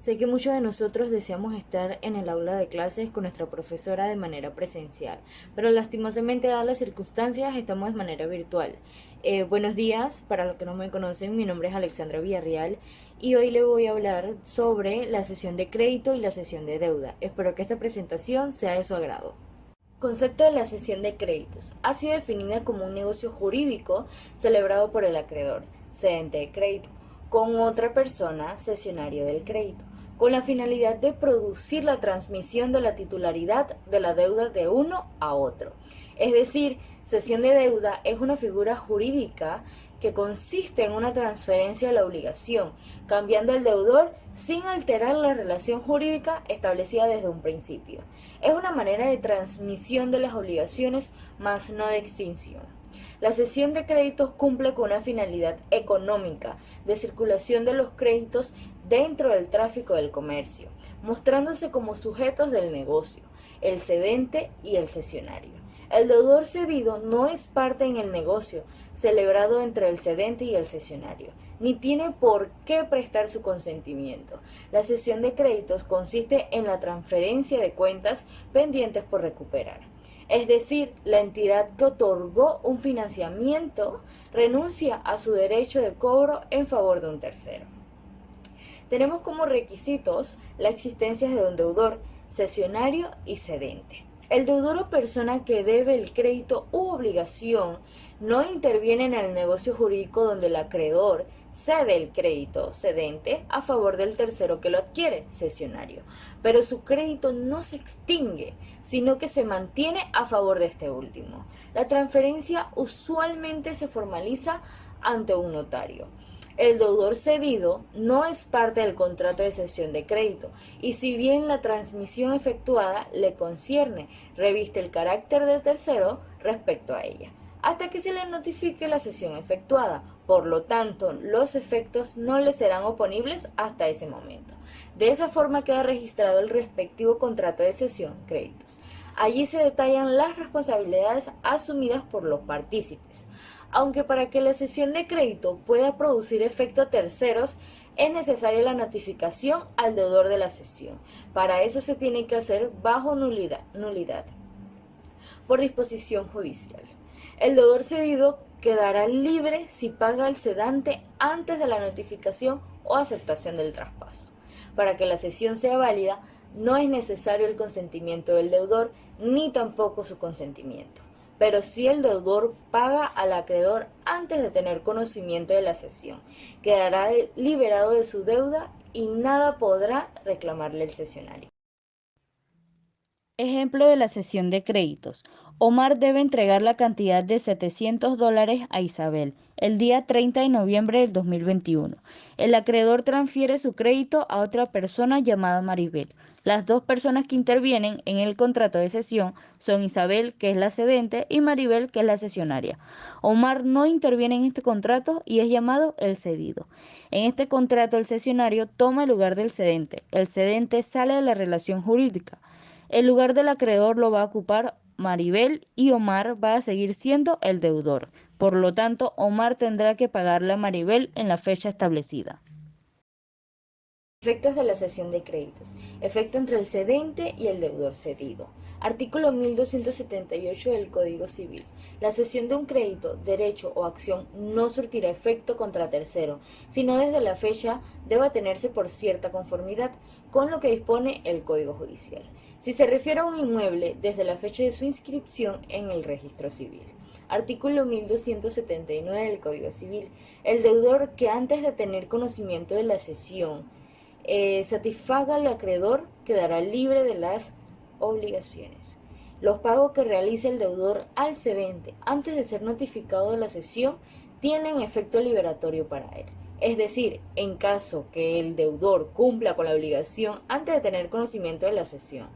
Sé que muchos de nosotros deseamos estar en el aula de clases con nuestra profesora de manera presencial, pero lastimosamente dadas las circunstancias estamos de manera virtual. Buenos días, para los que no me conocen, mi nombre es Alexandra Villarreal y hoy le voy a hablar sobre la sesión de crédito y la sesión de deuda. Espero que esta presentación sea de su agrado. Concepto de la cesión de créditos. Ha sido definida como un negocio jurídico celebrado por el acreedor, cedente de crédito, con otra persona, cesionario del crédito, con la finalidad de producir la transmisión de la titularidad de la deuda de uno a otro. Es decir, cesión de deuda es una figura jurídica que consiste en una transferencia de la obligación, cambiando al deudor sin alterar la relación jurídica establecida desde un principio. Es una manera de transmisión de las obligaciones, más no de extinción. La cesión de créditos cumple con una finalidad económica de circulación de los créditos dentro del tráfico del comercio, mostrándose como sujetos del negocio, el cedente y el cesionario. El deudor cedido no es parte en el negocio celebrado entre el cedente y el cesionario, ni tiene por qué prestar su consentimiento. La cesión de créditos consiste en la transferencia de cuentas pendientes por recuperar. Es decir, la entidad que otorgó un financiamiento renuncia a su derecho de cobro en favor de un tercero. Tenemos como requisitos la existencia de un deudor, cesionario y cedente. El deudor o persona que debe el crédito u obligación no interviene en el negocio jurídico donde el acreedor cede el crédito cedente a favor del tercero que lo adquiere, cesionario, pero su crédito no se extingue, sino que se mantiene a favor de este último. La transferencia usualmente se formaliza ante un notario. El deudor cedido no es parte del contrato de cesión de crédito y si bien la transmisión efectuada le concierne, reviste el carácter de tercero respecto a ella, hasta que se le notifique la cesión efectuada. Por lo tanto, los efectos no le serán oponibles hasta ese momento. De esa forma queda registrado el respectivo contrato de cesión créditos. Allí se detallan las responsabilidades asumidas por los partícipes. Aunque para que la cesión de crédito pueda producir efecto a terceros, es necesaria la notificación al deudor de la cesión. Para eso se tiene que hacer bajo nulidad, por disposición judicial. El deudor cedido quedará libre si paga al cedante antes de la notificación o aceptación del traspaso. Para que la cesión sea válida, no es necesario el consentimiento del deudor ni tampoco su consentimiento. Pero si el deudor paga al acreedor antes de tener conocimiento de la cesión, quedará liberado de su deuda y nada podrá reclamarle el cesionario. Ejemplo de la cesión de créditos. Omar debe entregar la cantidad de $700 a Isabel el día 30 de noviembre del 2021. El acreedor transfiere su crédito a otra persona llamada Maribel. Las dos personas que intervienen en el contrato de cesión son Isabel, que es la cedente, y Maribel, que es la cesionaria. Omar no interviene en este contrato y es llamado el cedido. En este contrato el cesionario toma el lugar del cedente. El cedente sale de la relación jurídica. El lugar del acreedor lo va a ocupar Maribel y Omar va a seguir siendo el deudor. Por lo tanto, Omar tendrá que pagarle a Maribel en la fecha establecida. Efectos de la cesión de créditos. Efecto entre el cedente y el deudor cedido. Artículo 1278 del Código Civil. La cesión de un crédito, derecho o acción no surtirá efecto contra tercero, sino desde la fecha deba tenerse por cierta conformidad con lo que dispone el Código Judicial. Si se refiere a un inmueble, desde la fecha de su inscripción en el Registro Civil. Artículo 1279 del Código Civil. El deudor que antes de tener conocimiento de la cesión satisfaga al acreedor quedará libre de las obligaciones. Los pagos que realice el deudor al cedente antes de ser notificado de la cesión tienen efecto liberatorio para él. Es decir, en caso que el deudor cumpla con la obligación antes de tener conocimiento de la cesión,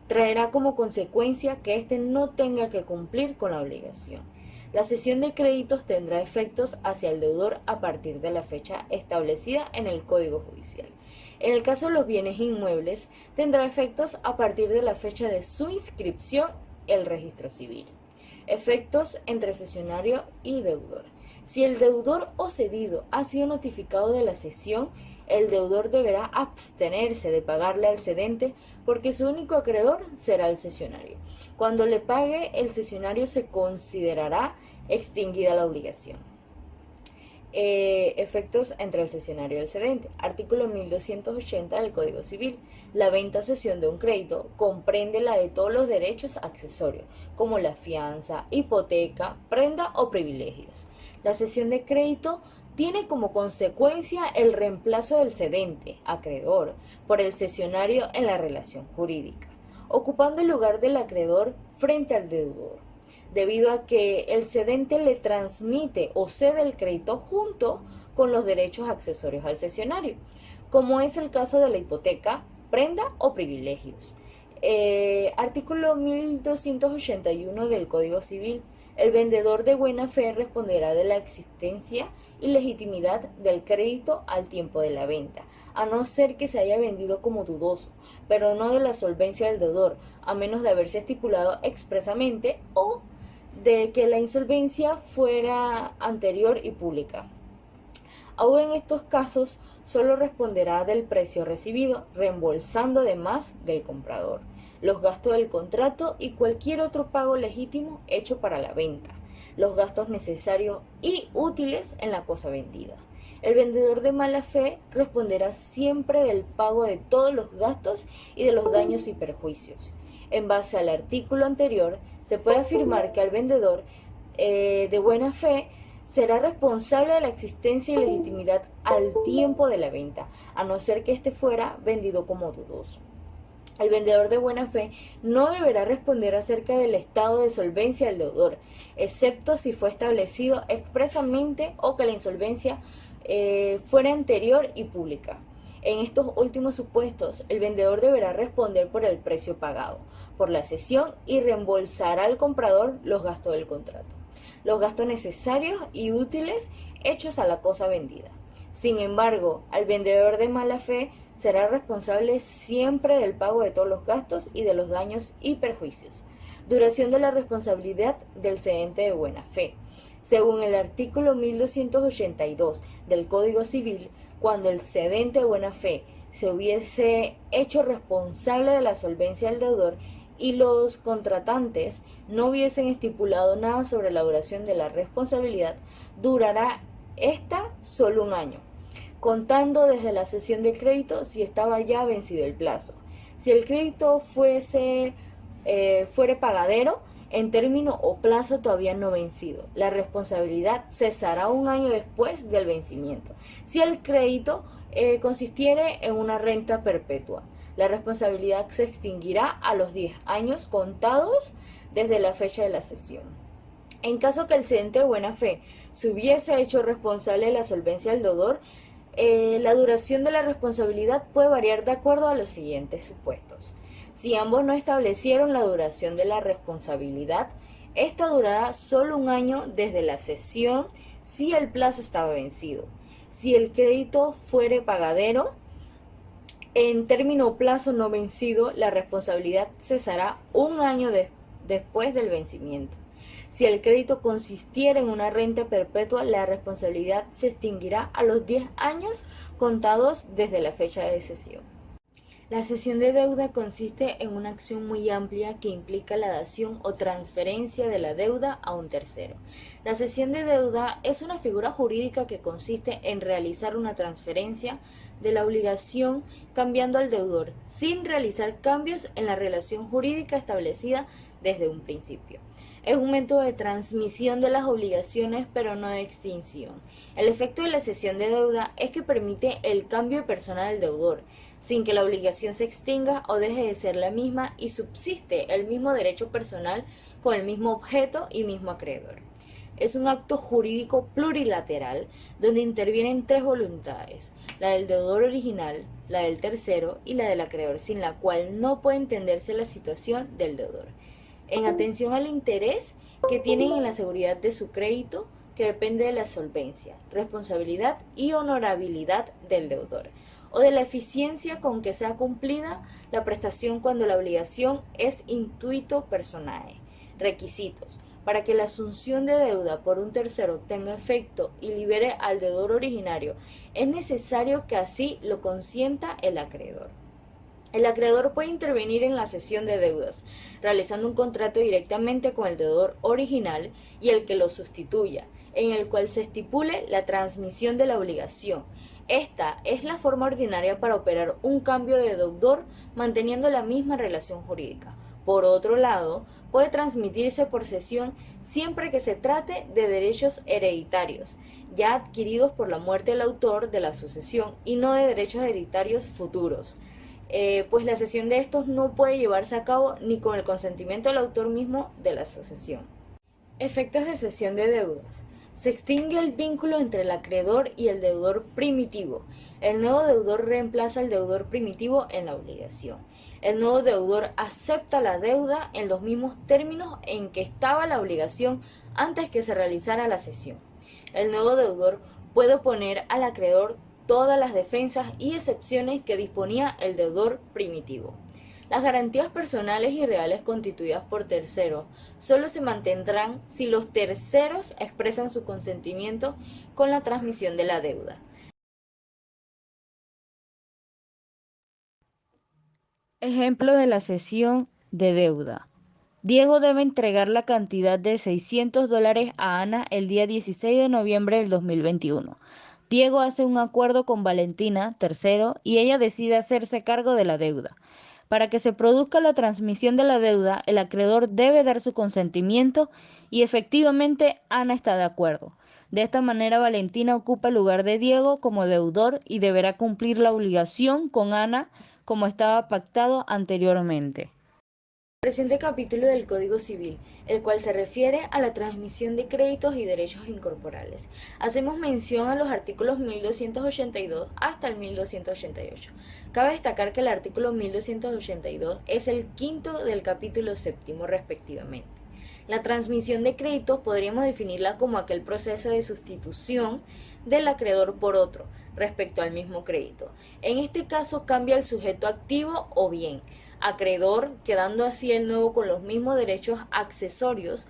traerá como consecuencia que éste no tenga que cumplir con la obligación. La cesión de créditos tendrá efectos hacia el deudor a partir de la fecha establecida en el Código Judicial. En el caso de los bienes inmuebles, tendrá efectos a partir de la fecha de su inscripción en el Registro Civil. Efectos entre cesionario y deudor. Si el deudor o cedido ha sido notificado de la cesión, el deudor deberá abstenerse de pagarle al cedente porque su único acreedor será el cesionario. Cuando le pague el cesionario se considerará extinguida la obligación. Efectos entre el cesionario y el cedente. Artículo 1280 del Código Civil. La venta o cesión de un crédito comprende la de todos los derechos accesorios, como la fianza, hipoteca, prenda o privilegios. La cesión de crédito tiene como consecuencia el reemplazo del cedente, acreedor, por el cesionario en la relación jurídica, ocupando el lugar del acreedor frente al deudor, debido a que el cedente le transmite o cede el crédito junto con los derechos accesorios al cesionario, como es el caso de la hipoteca, prenda o privilegios. Artículo 1281 del Código Civil. El vendedor de buena fe responderá de la existencia y legitimidad del crédito al tiempo de la venta, a no ser que se haya vendido como dudoso, pero no de la solvencia del deudor, a menos de haberse estipulado expresamente o de que la insolvencia fuera anterior y pública. Aún en estos casos, solo responderá del precio recibido, reembolsando además del comprador los gastos del contrato y cualquier otro pago legítimo hecho para la venta, los gastos necesarios y útiles en la cosa vendida. El vendedor de mala fe responderá siempre del pago de todos los gastos y de los daños y perjuicios. En base al artículo anterior, se puede afirmar que el vendedor de buena fe será responsable de la existencia y legitimidad al tiempo de la venta, a no ser que éste fuera vendido como dudoso. El vendedor de buena fe no deberá responder acerca del estado de solvencia del deudor, excepto si fue establecido expresamente o que la insolvencia fuera anterior y pública. En estos últimos supuestos, el vendedor deberá responder por el precio pagado, por la cesión y reembolsará al comprador los gastos del contrato, los gastos necesarios y útiles hechos a la cosa vendida. Sin embargo, al vendedor de mala fe será responsable siempre del pago de todos los gastos y de los daños y perjuicios. Duración de la responsabilidad del cedente de buena fe. Según el artículo 1282 del Código Civil, cuando el cedente de buena fe se hubiese hecho responsable de la solvencia del deudor y los contratantes no hubiesen estipulado nada sobre la duración de la responsabilidad, durará esta solo un año, contando desde la cesión del crédito si estaba ya vencido el plazo. Si el crédito fuere pagadero, en término o plazo todavía no vencido, la responsabilidad cesará un año después del vencimiento. Si el crédito consistiere en una renta perpetua, la responsabilidad se extinguirá a los 10 años contados desde la fecha de la cesión. En caso que el cedente de buena fe se hubiese hecho responsable de la solvencia del deudor, la duración de la responsabilidad puede variar de acuerdo a los siguientes supuestos. Si ambos no establecieron la duración de la responsabilidad, esta durará solo un año desde la cesión si el plazo estaba vencido. Si el crédito fuere pagadero, en término o plazo no vencido, la responsabilidad cesará un año después del vencimiento. Si el crédito consistiera en una renta perpetua, la responsabilidad se extinguirá a los 10 años contados desde la fecha de cesión. La cesión de deuda consiste en una acción muy amplia que implica la dación o transferencia de la deuda a un tercero. La cesión de deuda es una figura jurídica que consiste en realizar una transferencia de la obligación cambiando al deudor, sin realizar cambios en la relación jurídica establecida desde un principio. Es un método de transmisión de las obligaciones, pero no de extinción. El efecto de la cesión de deuda es que permite el cambio de persona del deudor, sin que la obligación se extinga o deje de ser la misma, y subsiste el mismo derecho personal con el mismo objeto y mismo acreedor. Es un acto jurídico plurilateral donde intervienen tres voluntades: la del deudor original, la del tercero y la del acreedor, sin la cual no puede entenderse la situación del deudor. En atención al interés que tienen en la seguridad de su crédito, que depende de la solvencia, responsabilidad y honorabilidad del deudor, o de la eficiencia con que sea cumplida la prestación cuando la obligación es intuito personae. Requisitos: Para que la asunción de deuda por un tercero tenga efecto y libere al deudor originario, es necesario que así lo consienta el acreedor. El acreedor puede intervenir en la cesión de deudas, realizando un contrato directamente con el deudor original y el que lo sustituya, en el cual se estipule la transmisión de la obligación. Esta es la forma ordinaria para operar un cambio de deudor manteniendo la misma relación jurídica. Por otro lado, puede transmitirse por cesión siempre que se trate de derechos hereditarios, ya adquiridos por la muerte del autor de la sucesión y no de derechos hereditarios futuros. Pues la cesión de estos no puede llevarse a cabo ni con el consentimiento del autor mismo de la sucesión. Efectos de cesión de deudas. Se extingue el vínculo entre el acreedor y el deudor primitivo. El nuevo deudor reemplaza al deudor primitivo en la obligación. El nuevo deudor acepta la deuda en los mismos términos en que estaba la obligación antes que se realizara la cesión. El nuevo deudor puede oponer al acreedor todas las defensas y excepciones que disponía el deudor primitivo. Las garantías personales y reales constituidas por terceros solo se mantendrán si los terceros expresan su consentimiento con la transmisión de la deuda. Ejemplo de la cesión de deuda. Diego debe entregar la cantidad de $600 a Ana el día 16 de noviembre del 2021. Diego hace un acuerdo con Valentina, tercero, y ella decide hacerse cargo de la deuda. Para que se produzca la transmisión de la deuda, el acreedor debe dar su consentimiento y efectivamente Ana está de acuerdo. De esta manera, Valentina ocupa el lugar de Diego como deudor y deberá cumplir la obligación con Ana como estaba pactado anteriormente. Presente capítulo del Código Civil, el cual se refiere a la transmisión de créditos y derechos incorporales. Hacemos mención a los artículos 1282 hasta el 1288. Cabe destacar que el artículo 1282 es el quinto del capítulo séptimo respectivamente. La transmisión de créditos podríamos definirla como aquel proceso de sustitución del acreedor por otro respecto al mismo crédito. En este caso cambia el sujeto activo o bien acreedor, quedando así el nuevo con los mismos derechos accesorios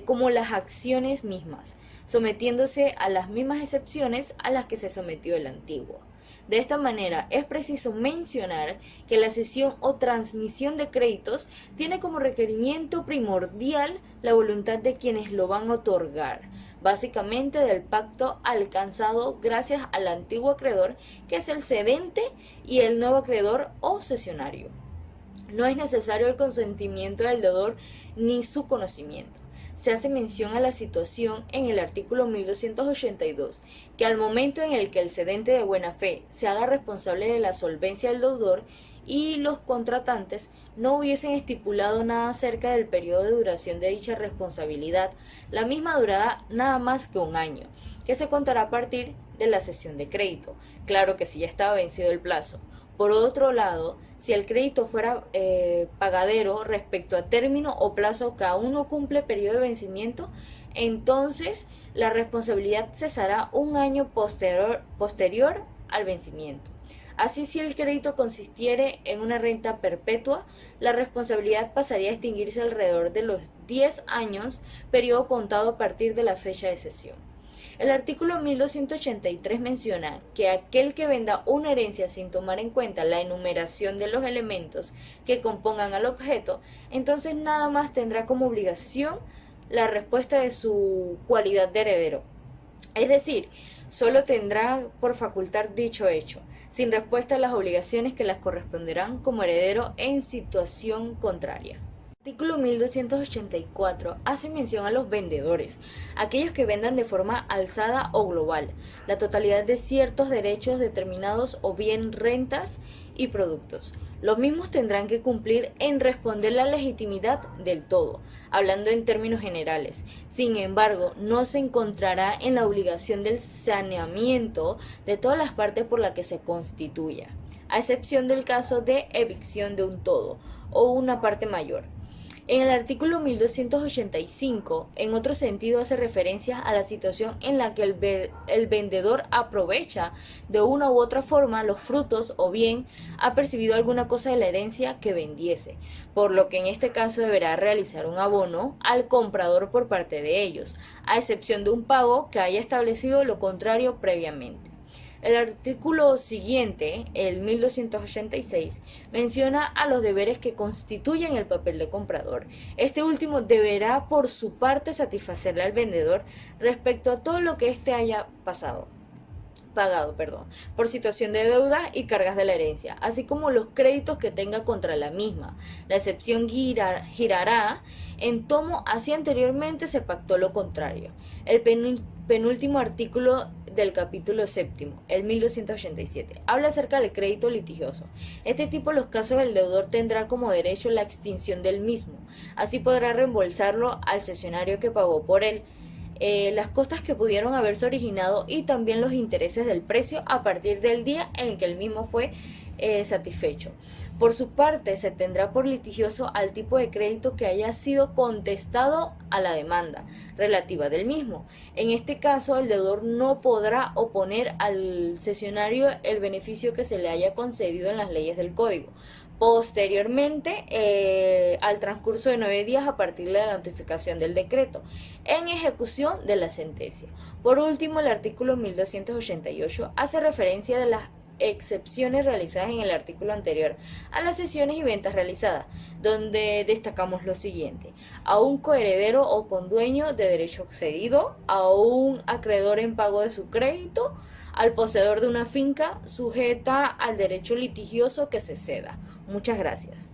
como las acciones mismas, sometiéndose a las mismas excepciones a las que se sometió el antiguo. De esta manera, es preciso mencionar que la cesión o transmisión de créditos tiene como requerimiento primordial la voluntad de quienes lo van a otorgar, básicamente del pacto alcanzado gracias al antiguo acreedor, que es el cedente, y el nuevo acreedor o cesionario. No es necesario el consentimiento del deudor ni su conocimiento. Se hace mención a la situación en el artículo 1282, que al momento en el que el cedente de buena fe se haga responsable de la solvencia del deudor y los contratantes no hubiesen estipulado nada acerca del periodo de duración de dicha responsabilidad, la misma durará nada más que un año, que se contará a partir de la cesión de crédito. Claro que si ya estaba vencido el plazo. Por otro lado, si el crédito fuera pagadero respecto a término o plazo que aún no cumple periodo de vencimiento, entonces la responsabilidad cesará un año posterior al vencimiento. Así, si el crédito consistiere en una renta perpetua, la responsabilidad pasaría a extinguirse alrededor de los 10 años, periodo contado a partir de la fecha de cesión. El artículo 1283 menciona que aquel que venda una herencia sin tomar en cuenta la enumeración de los elementos que compongan al objeto, entonces nada más tendrá como obligación la respuesta de su cualidad de heredero. Es decir, solo tendrá por facultar dicho hecho, sin respuesta a las obligaciones que las corresponderán como heredero en situación contraria. Artículo 1284 hace mención a los vendedores, aquellos que vendan de forma alzada o global, la totalidad de ciertos derechos determinados o bien rentas y productos. Los mismos tendrán que cumplir en responder la legitimidad del todo, hablando en términos generales. Sin embargo, no se encontrará en la obligación del saneamiento de todas las partes por las que se constituya, a excepción del caso de evicción de un todo o una parte mayor. En el artículo 1285, en otro sentido, hace referencia a la situación en la que el vendedor aprovecha de una u otra forma los frutos o bien ha percibido alguna cosa de la herencia que vendiese, por lo que en este caso deberá realizar un abono al comprador por parte de ellos, a excepción de un pago que haya establecido lo contrario previamente. El artículo siguiente, el 1286, menciona a los deberes que constituyen el papel de comprador. Este último deberá por su parte satisfacerle al vendedor respecto a todo lo que éste haya pagado, por situación de deudas y cargas de la herencia, así como los créditos que tenga contra la misma. La excepción girará en tomo así anteriormente se pactó lo contrario. El penúltimo artículo del capítulo séptimo, el 1287, habla acerca del crédito litigioso. Este tipo de los casos el deudor tendrá como derecho la extinción del mismo, así podrá reembolsarlo al cesionario que pagó por él, las costas que pudieron haberse originado y también los intereses del precio a partir del día en el que el mismo fue satisfecho. Por su parte, se tendrá por litigioso al tipo de crédito que haya sido contestado a la demanda relativa del mismo. En este caso, el deudor no podrá oponer al cesionario el beneficio que se le haya concedido en las leyes del Código. Posteriormente, al transcurso de 9 días a partir de la notificación del decreto, en ejecución de la sentencia. Por último, el artículo 1288 hace referencia de las excepciones realizadas en el artículo anterior a las cesiones y ventas realizadas, donde destacamos lo siguiente: a un coheredero o condueño de derecho cedido, a un acreedor en pago de su crédito, al poseedor de una finca sujeta al derecho litigioso que se ceda. Muchas gracias.